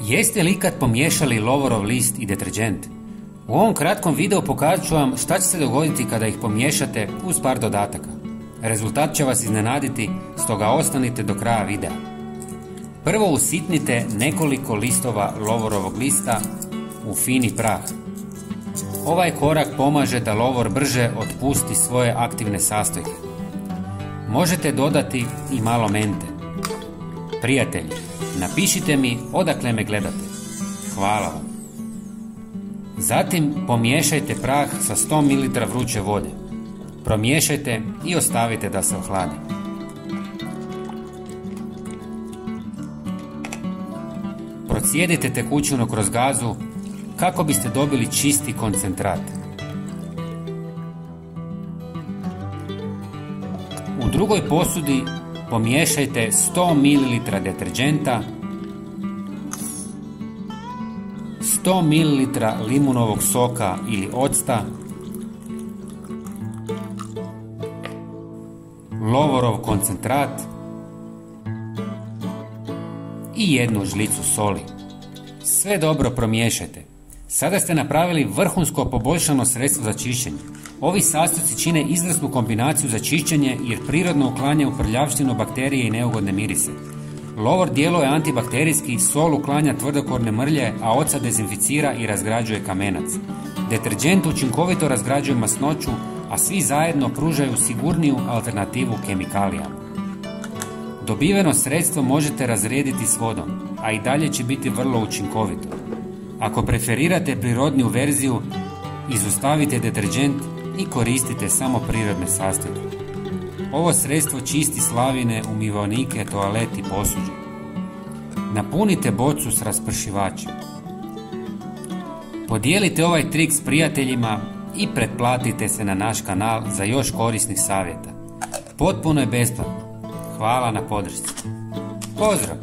Jeste li ikad pomiješali lovorov list i deterdžent? U ovom kratkom videu pokazat ću vam šta će se dogoditi kada ih pomiješate uz par dodataka. Rezultat će vas iznenaditi, stoga ostanite do kraja videa. Prvo usitnite nekoliko listova lovorovog lista u fini prah. Ovaj korak pomaže da lovor brže otpusti svoje aktivne sastojke. Možete dodati i malo mente. Prijatelji, napišite mi odakle me gledate. Hvala vam. Zatim pomiješajte prah sa 100 ml vruće vode. Promiješajte i ostavite da se ohladi. Procijedite tekućinu kroz gazu kako biste dobili čisti koncentrat. U drugoj posudi pomiješajte 100 ml deterdženta, 100 ml limunovog soka ili octa, lovorov koncentrat i jednu žlicu soli. Sve dobro promiješajte. Sada ste napravili vrhunsko poboljšano sredstvo za čišćenje. Ovi sastojci čine izvrsnu kombinaciju za čišćenje jer prirodno uklanjaju prljavštinu, bakterije i neugodne mirise. Lovor djeluje antibakterijski, sol uklanja tvrdokorne mrlje, a oca dezinficira i razgrađuje kamenac. Deterdžent učinkovito razgrađuje masnoću, a svi zajedno pružaju sigurniju alternativu kemikalijama. Dobiveno sredstvo možete razrijediti s vodom, a i dalje će biti vrlo učinkovito. Ako preferirate prirodniju verziju, izostavite deterdžent i koristite samo prirodne sastojke. Ovo sredstvo čisti slavine, umivaonike, toalet i posuđe. Napunite bocu s raspršivačem. Podijelite ovaj trik s prijateljima i pretplatite se na naš kanal za još korisnih savjeta. Potpuno je besplatno. Hvala na podršci. Pozdrav!